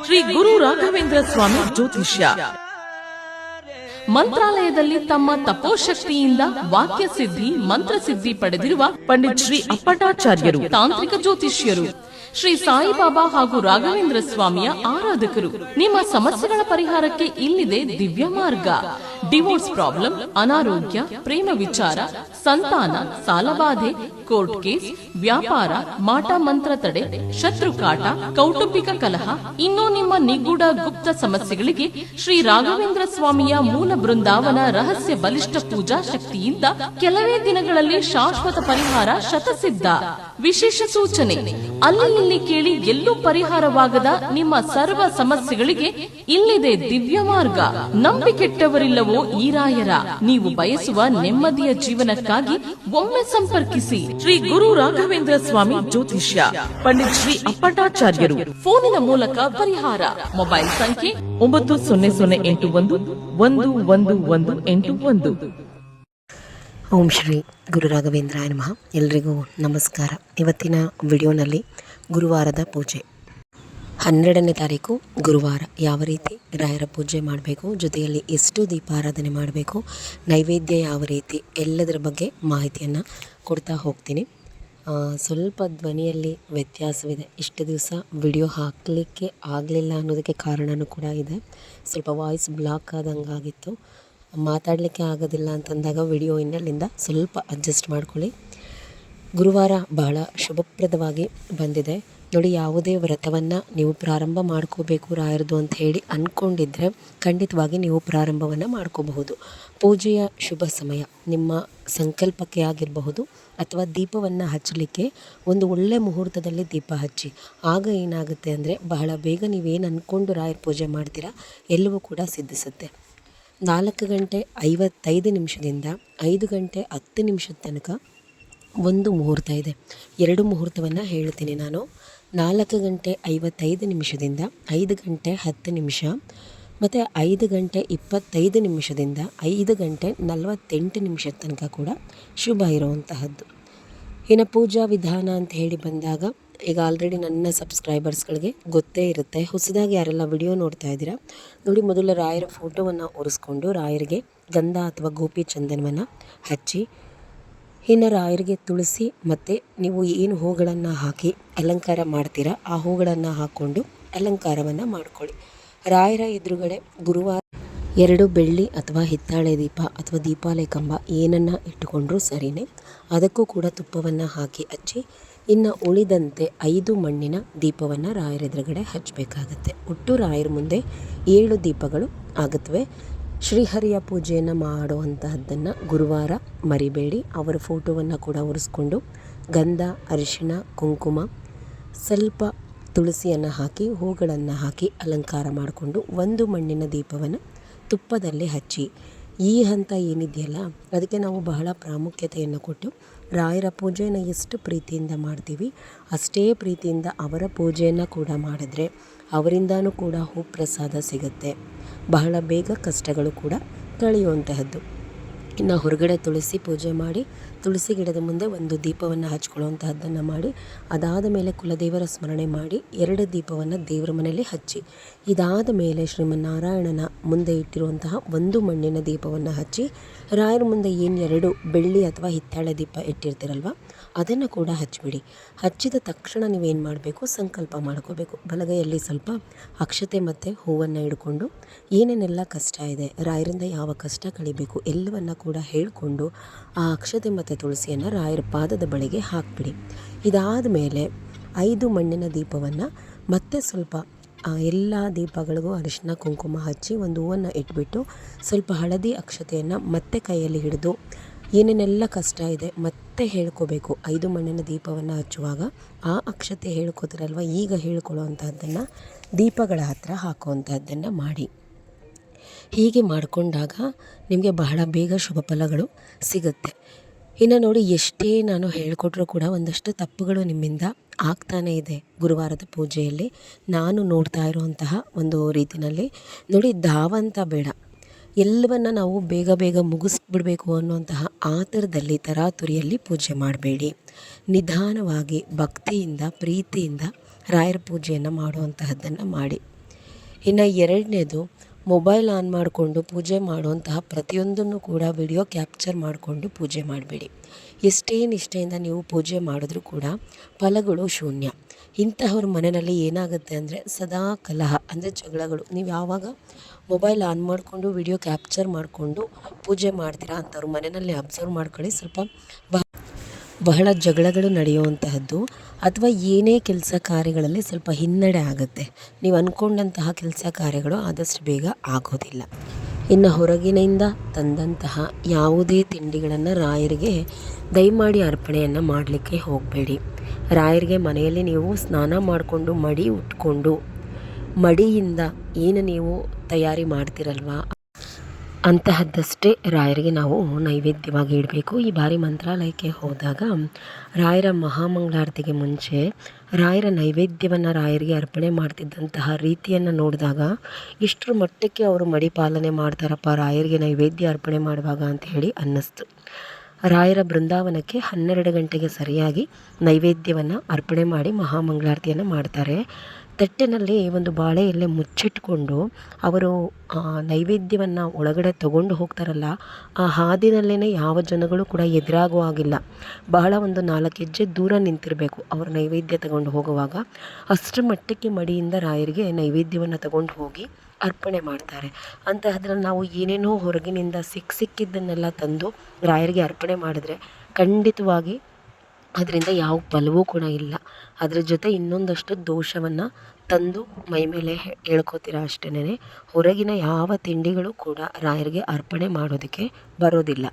ಶ್ರೀ ಗುರು ರಾಘವೇಂದ್ರ ಸ್ವಾಮಿ ಜ್ಯೋತಿಷ್ಯ ಮಂತ್ರಾಲಯದಲ್ಲಿ ತಮ್ಮ ತಪೋಶಕ್ತಿಯಿಂದ ವಾಕ್ಯ ಸಿದ್ಧಿ ಮಂತ್ರಸಿದ್ಧಿ ಪಡೆದಿರುವ ಪಂಡಿತ್ ಶ್ರೀ ಅಪ್ಪಟಾಚಾರ್ಯರು ತಾಂತ್ರಿಕ ಜ್ಯೋತಿಷ್ಯರು. ಶ್ರೀ ಸಾಯಿಬಾಬಾ ಹಾಗೂ ರಾಘವೇಂದ್ರ ಸ್ವಾಮಿಯ ಆರಾಧಕರು. ನಿಮ್ಮ ಸಮಸ್ಯೆಗಳ ಪರಿಹಾರಕ್ಕೆ ಇಲ್ಲಿದೆ ದಿವ್ಯ ಮಾರ್ಗ. ಡಿವೋರ್ಸ್ ಪ್ರಾಬ್ಲಮ್, ಅನಾರೋಗ್ಯ, ಪ್ರೇಮ ವಿಚಾರ, ಸಂತಾನ, ಸಾಲಬಾಧೆ, ಕೋರ್ಟ್ ಕೇಸ್, ವ್ಯಾಪಾರ, ಮಾಟ ಮಂತ್ರ ತಡೆ, ಶತ್ರುಕಾಟ, ಕೌಟುಂಬಿಕ ಕಲಹ, ಇನ್ನೂ ನಿಮ್ಮ ನಿಗೂಢ ಗುಪ್ತ ಸಮಸ್ಯೆಗಳಿಗೆ ಶ್ರೀ ರಾಘವೇಂದ್ರ ಸ್ವಾಮಿಯ ಮೂಲ ಬೃಂದಾವನ ರಹಸ್ಯ ಬಲಿಷ್ಠ ಪೂಜಾ ಶಕ್ತಿಯಿಂದ ಕೆಲವೇ ದಿನಗಳಲ್ಲಿ ಶಾಶ್ವತ ಪರಿಹಾರ ಶತಸಿದ್ಧ. ವಿಶೇಷ ಸೂಚನೆ: ಅಲ್ಲಿ ಇಲ್ಲಿ ಕೇಳಿ ಎಲ್ಲೂ ಪರಿಹಾರವಾಗದ ನಿಮ್ಮ ಸರ್ವ ಸಮಸ್ಯೆಗಳಿಗೆ ಇಲ್ಲಿದೆ ದಿವ್ಯ ಮಾರ್ಗ. ನಂಬಿಕೆಟ್ಟವರಿಲ್ಲವೋ ಈ ರಾಯರ. ನೀವು ಬಯಸುವ ನೆಮ್ಮದಿಯ ಜೀವನಕ್ಕಾಗಿ ಒಮ್ಮೆ ಸಂಪರ್ಕಿಸಿ. ಶ್ರೀ ಗುರು ರಾಘವೇಂದ್ರ ಸ್ವಾಮಿ ಜ್ಯೋತಿಷ್ಯ, ಪಂಡಿತ್ ಶ್ರೀ ಅಪ್ಪಟಾಚಾರ್ಯರು. ಫೋನಿನ ಮೂಲಕ ಪರಿಹಾರ. ಮೊಬೈಲ್ ಸಂಖ್ಯೆ 9081111181. ಓಂ ಶ್ರೀ ಗುರು ರಾಘವೇಂದ್ರಾಯ ನಮಃ. ಎಲ್ರಿಗೂ ನಮಸ್ಕಾರ. ಇವತ್ತಿನ ವಿಡಿಯೋನಲ್ಲಿ ಗುರುವಾರದ ಪೂಜೆ, 12ನೇ ತಾರೀಕು ಗುರುವಾರ, ಯಾವ ರೀತಿ ರಾಯರ ಪೂಜೆ ಮಾಡಬೇಕು, ಜೊತೆಯಲ್ಲಿ ಎಷ್ಟು ದೀಪಾರಾಧನೆ ಮಾಡಬೇಕು, ನೈವೇದ್ಯ ಯಾವ ರೀತಿ, ಎಲ್ಲದರ ಬಗ್ಗೆ ಮಾಹಿತಿಯನ್ನು ಕೊಡ್ತಾ ಹೋಗ್ತೀನಿ. ಸ್ವಲ್ಪ ಧ್ವನಿಯಲ್ಲಿ ವ್ಯತ್ಯಾಸವಿದೆ. ಇಷ್ಟು ದಿವಸ ವಿಡಿಯೋ ಹಾಕಲಿಕ್ಕೆ ಆಗಲಿಲ್ಲ ಅನ್ನೋದಕ್ಕೆ ಕಾರಣವೂ ಕೂಡ ಇದೆ. ಸ್ವಲ್ಪ ವಾಯ್ಸ್ ಬ್ಲಾಕ್ ಆದಂಗಾಗಿತ್ತು, ಮಾತಾಡಲಿಕ್ಕೆ ಆಗೋದಿಲ್ಲ ಅಂತಂದಾಗ ವಿಡಿಯೋ ಇನ್ನಲ್ಲಿಂದ ಸ್ವಲ್ಪ ಅಡ್ಜಸ್ಟ್ ಮಾಡ್ಕೊಳ್ಳಿ. ಗುರುವಾರ ಬಹಳ ಶುಭಪ್ರದವಾಗಿ ಬಂದಿದೆ ನೋಡಿ. ಯಾವುದೇ ವ್ರತವನ್ನು ನೀವು ಪ್ರಾರಂಭ ಮಾಡ್ಕೋಬೇಕು ರಾಯರದು ಅಂತ ಹೇಳಿ ಅಂದ್ಕೊಂಡಿದ್ರೆ ಖಂಡಿತವಾಗಿ ನೀವು ಪ್ರಾರಂಭವನ್ನು ಮಾಡ್ಕೋಬಹುದು. ಪೂಜೆಯ ಶುಭ ಸಮಯ ನಿಮ್ಮ ಸಂಕಲ್ಪಕ್ಕೆ ಆಗಿರಬಹುದು, ಅಥವಾ ದೀಪವನ್ನು ಹಚ್ಚಲಿಕ್ಕೆ ಒಂದು ಒಳ್ಳೆ ಮುಹೂರ್ತದಲ್ಲಿ ದೀಪ ಹಚ್ಚಿ. ಆಗ ಏನಾಗುತ್ತೆ ಅಂದರೆ ಬಹಳ ಬೇಗ ನೀವೇನು ಅಂದ್ಕೊಂಡು ರಾಯರ ಪೂಜೆ ಮಾಡ್ತೀರಾ ಎಲ್ಲವೂ ಕೂಡ ಸಿದ್ಧಿಸುತ್ತೆ. 4:55 5 ಗಂಟೆ 10 ನಿಮಿಷದ ತನಕ ಒಂದು ಮುಹೂರ್ತ ಇದೆ. 2 ಮುಹೂರ್ತವನ್ನು ಹೇಳ್ತೀನಿ ನಾನು. 4:55 5 ಗಂಟೆ 10 ನಿಮಿಷ ಮತ್ತು 5 ಗಂಟೆ 25 ನಿಮಿಷದಿಂದ 5 ಗಂಟೆ 48 ನಿಮಿಷದ ತನಕ ಕೂಡ ಶುಭ ಇರುವಂತಹದ್ದು. ಇನ್ನು ಪೂಜಾ ವಿಧಾನ ಅಂತ ಹೇಳಿ ಬಂದಾಗ, ಈಗ ಆಲ್ರೆಡಿ ನನ್ನ ಸಬ್ಸ್ಕ್ರೈಬರ್ಸ್ಗಳಿಗೆ ಗೊತ್ತೇ ಇರುತ್ತೆ. ಹೊಸದಾಗಿ ಯಾರೆಲ್ಲ ವಿಡಿಯೋ ನೋಡ್ತಾ ಇದ್ದೀರಾ ನೋಡಿ, ಮೊದಲು ರಾಯರ ಫೋಟೋವನ್ನು ಒರೆಸ್ಕೊಂಡು ರಾಯರಿಗೆ ಗಂಧ ಅಥವಾ ಗೋಪಿ ಚಂದನವನ್ನು ಹಚ್ಚಿ, ಇನ್ನು ರಾಯರಿಗೆ ತುಳಸಿ ಮತ್ತು ನೀವು ಏನು ಹೂಗಳನ್ನು ಹಾಕಿ ಅಲಂಕಾರ ಮಾಡ್ತೀರಾ ಆ ಹೂಗಳನ್ನು ಹಾಕ್ಕೊಂಡು ಅಲಂಕಾರವನ್ನು ಮಾಡ್ಕೊಳ್ಳಿ. ರಾಯರ ಎದುರುಗಡೆ ಗುರುವಾರ 2 ಬೆಳ್ಳಿ ಅಥವಾ ಹಿತ್ತಾಳೆ ದೀಪ ಅಥವಾ ದೀಪಾಲೆ ಕಂಬ ಏನನ್ನು ಇಟ್ಟುಕೊಂಡ್ರೂ ಸರಿಯೇ. ಅದಕ್ಕೂ ಕೂಡ ತುಪ್ಪವನ್ನು ಹಾಕಿ ಹಚ್ಚಿ, ಇನ್ನು ಉಳಿದಂತೆ 5 ಮಣ್ಣಿನ ದೀಪವನ್ನು ರಾಯರ ಎದುರುಗಡೆ ಹಚ್ಚಬೇಕಾಗತ್ತೆ. ಒಟ್ಟು ರಾಯರ ಮುಂದೆ 7 ದೀಪಗಳು ಆಗುತ್ತವೆ. ಶ್ರೀಹರಿಯ ಪೂಜೆಯನ್ನು ಮಾಡುವಂತಹದ್ದನ್ನು ಗುರುವಾರ ಮರಿಬೇಡಿ. ಅವರ ಫೋಟೋವನ್ನು ಕೂಡ ಒರೆಸ್ಕೊಂಡು ಗಂಧ, ಅರಿಶಿಣ, ಕುಂಕುಮ, ಸ್ವಲ್ಪ ತುಳಸಿಯನ್ನು ಹಾಕಿ ಹೂಗಳನ್ನು ಹಾಕಿ ಅಲಂಕಾರ ಮಾಡಿಕೊಂಡು 1 ಮಣ್ಣಿನ ದೀಪವನ್ನು ತುಪ್ಪದಲ್ಲಿ ಹಚ್ಚಿ. ಈ ಹಂತ ಏನಿದೆಯಲ್ಲ ಅದಕ್ಕೆ ನಾವು ಬಹಳ ಪ್ರಾಮುಖ್ಯತೆಯನ್ನು ಕೊಟ್ಟು ರಾಯರ ಪೂಜೆಯನ್ನು ಎಷ್ಟು ಪ್ರೀತಿಯಿಂದ ಮಾಡ್ತೀವಿ ಅಷ್ಟೇ ಪ್ರೀತಿಯಿಂದ ಅವರ ಪೂಜೆಯನ್ನು ಕೂಡ ಮಾಡಿದ್ರೆ ಅವರಿಂದನೂ ಕೂಡ ಹೂಪ್ರಸಾದ ಸಿಗುತ್ತೆ. ಬಹಳ ಬೇಗ ಕಷ್ಟಗಳು ಕೂಡ ಕಳೆಯುವಂತಹದ್ದು. ಇನ್ನು ಹೊರಗಡೆ ತುಳಸಿ ಪೂಜೆ ಮಾಡಿ ತುಳಸಿ ಗಿಡದ ಮುಂದೆ 1 ದೀಪವನ್ನು ಹಚ್ಕೊಳ್ಳುವಂತಹದ್ದನ್ನು ಮಾಡಿ, ಅದಾದ ಮೇಲೆ ಕುಲದೇವರ ಸ್ಮರಣೆ ಮಾಡಿ 2 ದೀಪವನ್ನು ದೇವರ ಮನೆಯಲ್ಲಿ ಹಚ್ಚಿ, ಇದಾದ ಮೇಲೆ ಶ್ರೀಮನ್ನಾರಾಯಣನ ಮುಂದೆ ಇಟ್ಟಿರುವಂತಹ 1 ಮಣ್ಣಿನ ದೀಪವನ್ನು ಹಚ್ಚಿ, ರಾಯರ ಮುಂದೆ ಏನು 2 ಬೆಳ್ಳಿ ಅಥವಾ ಹಿತ್ತಾಳೆ ದೀಪ ಇಟ್ಟಿರ್ತೀರಲ್ವ ಅದನ್ನು ಕೂಡ ಹಚ್ಚಿಬಿಡಿ. ಹಚ್ಚಿದ ತಕ್ಷಣ ನೀವೇನು ಮಾಡಬೇಕು, ಸಂಕಲ್ಪ ಮಾಡ್ಕೋಬೇಕು. ಬಲಗೈಯಲ್ಲಿ ಸ್ವಲ್ಪ ಅಕ್ಷತೆ ಮತ್ತು ಹೂವನ್ನು ಹಿಡ್ಕೊಂಡು ಏನೇನೆಲ್ಲ ಕಷ್ಟ ಇದೆ, ರಾಯರಿಂದ ಯಾವ ಕಷ್ಟ ಕಳಿಬೇಕು ಎಲ್ಲವನ್ನು ಕೂಡ ಹೇಳಿಕೊಂಡು ಆ ಅಕ್ಷತೆ ಮತ್ತು ತುಳಸಿಯನ್ನು ರಾಯರ ಪಾದದ ಬಳಿಗೆ ಹಾಕಿಬಿಡಿ. ಇದಾದ ಮೇಲೆ 5 ಮಣ್ಣಿನ ದೀಪವನ್ನು ಮತ್ತೆ ಸ್ವಲ್ಪ ಎಲ್ಲ ದೀಪಗಳಿಗೂ ಅರಿಶಿನ ಕುಂಕುಮ ಹಚ್ಚಿ 1 ಹೂವನ್ನು ಇಟ್ಬಿಟ್ಟು ಸ್ವಲ್ಪ ಹಳದಿ ಅಕ್ಷತೆಯನ್ನು ಮತ್ತೆ ಕೈಯಲ್ಲಿ ಹಿಡಿದು ಏನೇನೆಲ್ಲ ಕಷ್ಟ ಇದೆ ಮತ್ತೆ ಹೇಳ್ಕೋಬೇಕು. 5 ಮಣ್ಣಿನ ದೀಪವನ್ನು ಹಚ್ಚುವಾಗ ಆ ಅಕ್ಷತೆ ಹೇಳ್ಕೋತಿರಲ್ವ, ಈಗ ಹೇಳ್ಕೊಳ್ಳುವಂಥದ್ದನ್ನು ದೀಪಗಳ ಹತ್ತಿರ ಹಾಕುವಂಥದ್ದನ್ನು ಮಾಡಿ. ಹೀಗೆ ಮಾಡಿಕೊಂಡಾಗ ನಿಮಗೆ ಬಹಳ ಬೇಗ ಶುಭ ಫಲಗಳು ಸಿಗುತ್ತೆ. ಇನ್ನು ನೋಡಿ, ಎಷ್ಟೇ ನಾನು ಹೇಳಿಕೊಟ್ರೂ ಕೂಡ ಒಂದಷ್ಟು ತಪ್ಪುಗಳು ನಿಮ್ಮಿಂದ ಆಗ್ತಾನೇ ಇದೆ ಗುರುವಾರದ ಪೂಜೆಯಲ್ಲಿ. ನಾನು ನೋಡ್ತಾ ಇರುವಂತಹ ಒಂದು ರೀತಿಯಲ್ಲಿ ನೋಡಿ, ಧಾವಂತ ಬೇಡ, ಎಲ್ಲವನ್ನು ನಾವು ಬೇಗ ಬೇಗ ಮುಗಿಸ್ಬಿಡ್ಬೇಕು ಅನ್ನುವಂತಹ ಆತರದಲ್ಲಿ ತರಾತುರಿಯಲ್ಲಿ ಪೂಜೆ ಮಾಡಬೇಡಿ. ನಿಧಾನವಾಗಿ ಭಕ್ತಿಯಿಂದ ಪ್ರೀತಿಯಿಂದ ರಾಯರ ಪೂಜೆಯನ್ನು ಮಾಡುವಂತಹದ್ದನ್ನು ಮಾಡಿ. ಇನ್ನು ಎರಡನೇದು, ಮೊಬೈಲ್ ಆನ್ ಮಾಡಿಕೊಂಡು ಪೂಜೆ ಮಾಡುವಂತಹ ಪ್ರತಿಯೊಂದನ್ನು ಕೂಡ ವಿಡಿಯೋ ಕ್ಯಾಪ್ಚರ್ ಮಾಡಿಕೊಂಡು ಪೂಜೆ ಮಾಡಬೇಡಿ. ಎಷ್ಟೇ ನಿಷ್ಠೆಯಿಂದ ನೀವು ಪೂಜೆ ಮಾಡಿದ್ರೂ ಕೂಡ ಫಲಗಳು ಶೂನ್ಯ. ಇಂತಹವ್ರ ಮನೆಯಲ್ಲಿ ಏನಾಗುತ್ತೆ ಅಂದರೆ ಸದಾ ಕಲಹ, ಅಂದರೆ ಜಗಳಗಳು. ನೀವು ಯಾವಾಗ ಮೊಬೈಲ್ ಆನ್ ಮಾಡಿಕೊಂಡು ವಿಡಿಯೋ ಕ್ಯಾಪ್ಚರ್ ಮಾಡಿಕೊಂಡು ಪೂಜೆ ಮಾಡ್ತೀರಾ ಅಂಥವ್ರ ಮನೆಯಲ್ಲಿ ಅಬ್ಸರ್ವ್ ಮಾಡ್ಕೊಳ್ಳಿ, ಸ್ವಲ್ಪ ಬಹಳ ಜಗಳಗಳು ನಡೆಯುವಂತಹದ್ದು, ಅಥವಾ ಏನೇ ಕೆಲಸ ಕಾರ್ಯಗಳಲ್ಲಿ ಸ್ವಲ್ಪ ಹಿನ್ನಡೆ ಆಗುತ್ತೆ. ನೀವು ಅಂದ್ಕೊಂಡಂತಹ ಕೆಲಸ ಕಾರ್ಯಗಳು ಆದಷ್ಟು ಬೇಗ ಆಗೋದಿಲ್ಲ. ಇನ್ನು ಹೊರಗಿನಿಂದ ತಂದಂತಹ ಯಾವುದೇ ತಿಂಡಿಗಳನ್ನು ರಾಯರಿಗೆ ದಯಮಾಡಿ ಅರ್ಪಣೆಯನ್ನು ಮಾಡಲಿಕ್ಕೆ ಹೋಗಬೇಡಿ. ರಾಯರಿಗೆ ಮನೆಯಲ್ಲಿ ನೀವು ಸ್ನಾನ ಮಾಡಿಕೊಂಡು ಮಡಿ ಉಟ್ಕೊಂಡು ಮಡಿಯಿಂದ ಏನು ನೀವು ತಯಾರಿ ಮಾಡ್ತಿರಲ್ವ ಅಂತಹದ್ದಷ್ಟೇ ರಾಯರಿಗೆ ನಾವು ನೈವೇದ್ಯವಾಗಿ ಇಡಬೇಕು. ಈ ಬಾರಿ ಮಂತ್ರಾಲಯಕ್ಕೆ ಹೋದಾಗ ರಾಯರ ಮಹಾಮಂಗಳಾರತಿಗೆ ಮುಂಚೆ ರಾಯರ ನೈವೇದ್ಯವನ್ನು ರಾಯರಿಗೆ ಅರ್ಪಣೆ ಮಾಡ್ತಿದ್ದಂತಹ ರೀತಿಯನ್ನು ನೋಡಿದಾಗ ಇಷ್ಟರ ಮಟ್ಟಕ್ಕೆ ಅವರು ಮಡಿ ಪಾಲನೆ ಮಾಡ್ತಾರಪ್ಪ ರಾಯರಿಗೆ ನೈವೇದ್ಯ ಅರ್ಪಣೆ ಮಾಡುವಾಗ ಅಂತ ಹೇಳಿ ಅನ್ನಿಸ್ತು. ರಾಯರ ಬೃಂದಾವನಕ್ಕೆ 12 ಗಂಟೆಗೆ ಸರಿಯಾಗಿ ನೈವೇದ್ಯವನ್ನು ಅರ್ಪಣೆ ಮಾಡಿ ಮಹಾಮಂಗಳಾರತಿಯನ್ನು ಮಾಡ್ತಾರೆ. ತಟ್ಟಿನಲ್ಲಿ ಒಂದು ಬಾಳೆ ಎಲೆ ಮುಚ್ಚಿಟ್ಕೊಂಡು ಅವರು ನೈವೇದ್ಯವನ್ನು ಒಳಗಡೆ ತಗೊಂಡು ಹೋಗ್ತಾರಲ್ಲ, ಆ ಹಾದಿನಲ್ಲೇ ಯಾವ ಜನಗಳು ಕೂಡ ಎದುರಾಗೋ ಹಾಗಿಲ್ಲ. ಬಹಳ ಒಂದು 4 ಹೆಜ್ಜೆ ದೂರ ನಿಂತಿರಬೇಕು ಅವರು ನೈವೇದ್ಯ ತಗೊಂಡು ಹೋಗುವಾಗ. ಅಷ್ಟರ ಮಟ್ಟಕ್ಕೆ ಮಡಿಯಿಂದ ರಾಯರಿಗೆ ನೈವೇದ್ಯವನ್ನು ತಗೊಂಡು ಹೋಗಿ ಅರ್ಪಣೆ ಮಾಡ್ತಾರೆ. ಅಂತಹದ್ರಲ್ಲಿ ನಾವು ಏನೇನೋ ಹೊರಗಿನಿಂದ ಸಿಕ್ಕಿದ್ದನ್ನೆಲ್ಲ ತಂದು ರಾಯರಿಗೆ ಅರ್ಪಣೆ ಮಾಡಿದ್ರೆ ಖಂಡಿತವಾಗಿ ಅದರಿಂದ ಯಾವ ಫಲವೂ ಕೂಡ ಇಲ್ಲ. ಅದರ ಜೊತೆ ಇನ್ನೊಂದಷ್ಟು ದೋಷವನ್ನು ತಂದು ಮೈ ಮೇಲೆ ಹೇಳ್ಕೊತೀರ ಅಷ್ಟೇ. ಹೊರಗಿನ ಯಾವ ತಿಂಡಿಗಳು ಕೂಡ ರಾಯರಿಗೆ ಅರ್ಪಣೆ ಮಾಡೋದಕ್ಕೆ ಬರೋದಿಲ್ಲ.